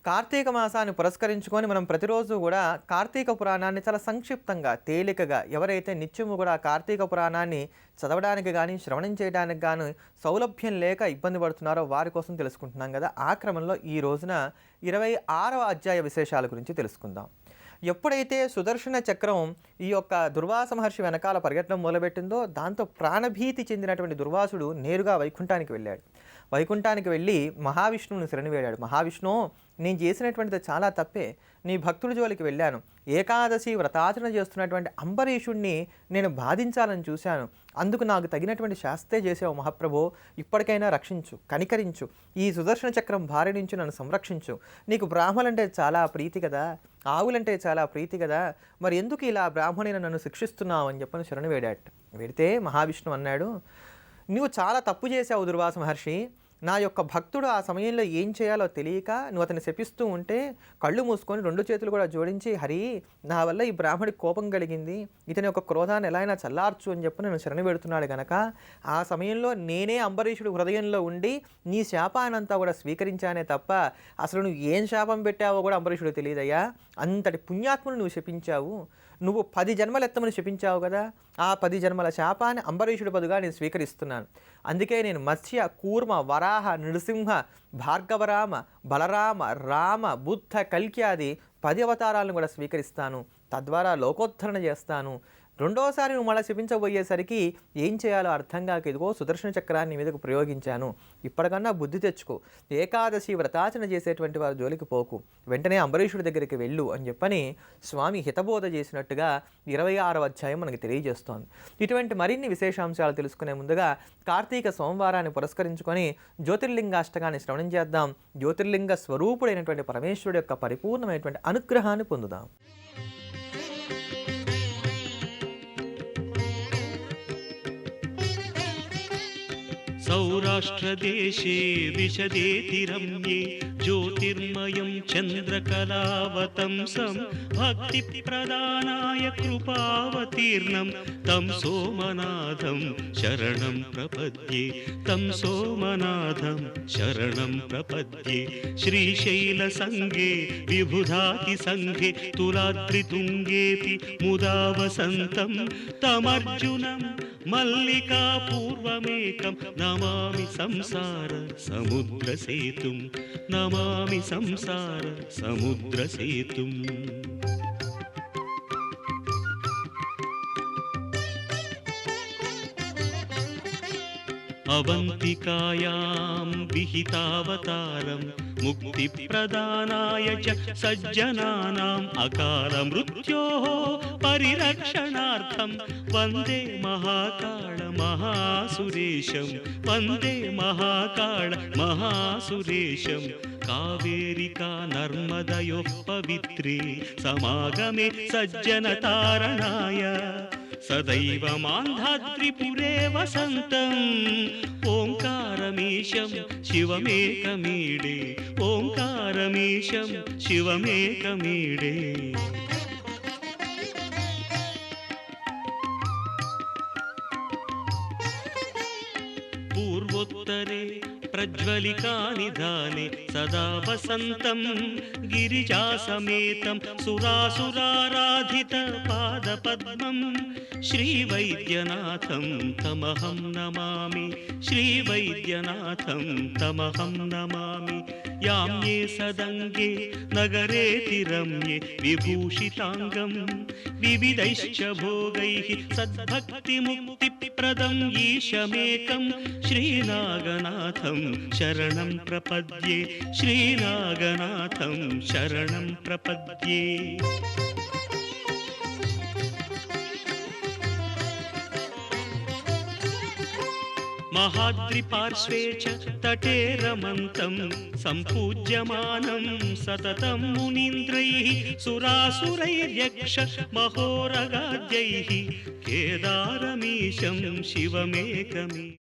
కార్తీక మాసాన్ని పురస్కరించుకొని మనం ప్రతిరోజు కూడా కార్తీక పురాణాన్ని చాలా సంక్షిప్తంగా, తేలికగా ఎవరైతే నిత్యము కూడా కార్తీక పురాణాన్ని చదవడానికి గానీ, శ్రవణం చేయడానికి గానీ సౌలభ్యం లేక ఇబ్బంది పడుతున్నారో వారి కోసం తెలుసుకుంటున్నాం కదా! ఆ క్రమంలో ఈ రోజున 26వ అధ్యాయ విశేషాల గురించి తెలుసుకుందాం. ఎప్పుడైతే సుదర్శన చక్రం ఈ యొక్క దుర్వాస మహర్షి వెనకాల పరిగెత్తడం మొదలుపెట్టిందో, దాంతో ప్రాణభీతి చెందినటువంటి దుర్వాసుడు నేరుగా వైకుంఠానికి వెళ్ళాడు. వైకుంఠానికి వెళ్ళి మహావిష్ణువుని శరణి వేడాడు. మహావిష్ణువు, నేను చేసినటువంటిది చాలా తప్పే. నీ భక్తుడి జోలికి వెళ్ళాను. ఏకాదశి వ్రతాచరణ చేస్తున్నటువంటి అంబరీషుణ్ణి నేను బాధించాలని చూశాను. అందుకు నాకు తగినటువంటి శాస్తే చేసావు మహాప్రభో. ఇప్పటికైనా రక్షించు, కనికరించు. ఈ సుదర్శన చక్రం భార్య నుంచి నన్ను సంరక్షించు. నీకు బ్రాహ్మలంటే చాలా ప్రీతి కదా, ఆవులంటే చాలా ప్రీతి కదా, మరి ఎందుకు ఇలా బ్రాహ్మణిని నన్ను శిక్షిస్తున్నావు అని చెప్పని శరణు వేడాట. వెడితే మహావిష్ణువు అన్నాడు, నువ్వు చాలా తప్పు చేశావు దుర్వాస మహర్షి. నా యొక్క భక్తుడు ఆ సమయంలో ఏం చేయాలో తెలియక నువ్వు అతన్ని శపిస్తూ ఉంటే కళ్ళు మూసుకొని 2 చేతులు కూడా జోడించి, హరి, నా వల్ల ఈ బ్రాహ్మడికి కోపం కలిగింది, ఇతని యొక్క క్రోధాన్ని ఎలా అయినా చల్లార్చు అని చెప్పి నేను శరణి పెడుతున్నాడు గనక ఆ సమయంలో నేనే అంబరీషుడు హృదయంలో ఉండి నీ శాపానంతా కూడా స్వీకరించానే తప్ప అసలు నువ్వు ఏం శాపం పెట్టావో కూడా అంబరీషుడు తెలియదయ్యా. అంతటి పుణ్యాత్మును నువ్వు శపించావు. నువ్వు 10 జన్మలు ఎత్తమని శపించావు కదా, ఆ 10 జన్మల శాపాన్ని అంబరీషుడి బదుగా నేను స్వీకరిస్తున్నాను. అందుకే నేను మత్స్య, కూర్మ, వరాహ, నృసింహ, భార్గవరామ, బలరామ, రామ, బుద్ధ, కల్క్యాది 10 అవతారాలను కూడా స్వీకరిస్తాను. తద్వారా లోకోద్ధరణ చేస్తాను. రెండోసారి నువ్వు మళ్ళీ శపించబోయేసరికి ఏం చేయాలో అర్థం కాక ఇదిగో సుదర్శన చక్రాన్ని మీదకు ప్రయోగించాను. ఇప్పటికన్నా బుద్ధి తెచ్చుకో. ఏకాదశి వ్రతాచరణ చేసేటువంటి వారి జోలికి పోకు. వెంటనే అంబరీషుడి దగ్గరికి వెళ్ళు అని చెప్పని స్వామి హితబోధ చేసినట్టుగా 26వ అధ్యాయం మనకి తెలియజేస్తోంది. ఇటువంటి మరిన్ని విశేషాంశాలు తెలుసుకునే ముందుగా కార్తీక సోమవారాన్ని పురస్కరించుకొని జ్యోతిర్లింగాష్టకాన్ని శ్రవణం చేద్దాం. జ్యోతిర్లింగ స్వరూపుడైనటువంటి పరమేశ్వరుడు యొక్క పరిపూర్ణమైనటువంటి అనుగ్రహాన్ని పొందుదాం. सौराष्ट्रदेशे विशदेति रम्ये ज्योतिर्मयं चन्द्रकलावतंसं भक्तिप्रदानाय कृपावतीर्णं तं सोमनाथं शरणं प्रपद्ये, तं सोमनाथं शरणं प्रपद्ये। श्रीशैलसङ्गे विबुधातिसङ्गे तुलाद्रितुङ्गेऽपि मुदा वसन्तं तमर्जुनं मल्लिकापूर्वमेकं नमामि संसार समुद्रसेतुं, नमामि संसार समुद्रसेतुम्। अवन्तिकायां विहितावतारं मुक्तिप्रदानाय च सज्जनानाम् अकालमृत्योः परिरक्षणार्थं वन्दे महाकाल महासुरेशं, वन्दे महाकाल महासुरेशं। कावेरिका नर्मदयोः पवित्रे समागमे सज्जनतारणाय सदैव मान्धाद्रिपुरे वसन्तम् ओङ्कारमीशं शिवमेकमीडे, ओङ्कारमीशं शिवमेकमीडे। पूर्वोत्तरे प्रज्वलिकानिधाने सदा वसन्तं गिरिजासमेतं सुरासुराराधितपादपद्मं श्रीवैद्यनाथं तमहं नमामि, श्रीवैद्यनाथं तमहं नमामि। याम्ये सदङ्गे नगरेति रम्ये विभूषिताङ्गं विविधैश्च भोगैः सद्भक्तिमुक्तिप्रदं ईशमेकं श्रीनागनाथं शरणं प्रपद्ये, श्रीनागनाथं शरणं प्रपद्ये। महाद्रिपार्श्वे च तटे रमन्तं सम्पूज्यमानं सततं मुनीन्द्रैः सुरासुरैर्यक्ष महोरगाद्यैः केदारमीशं शिवमेकमी।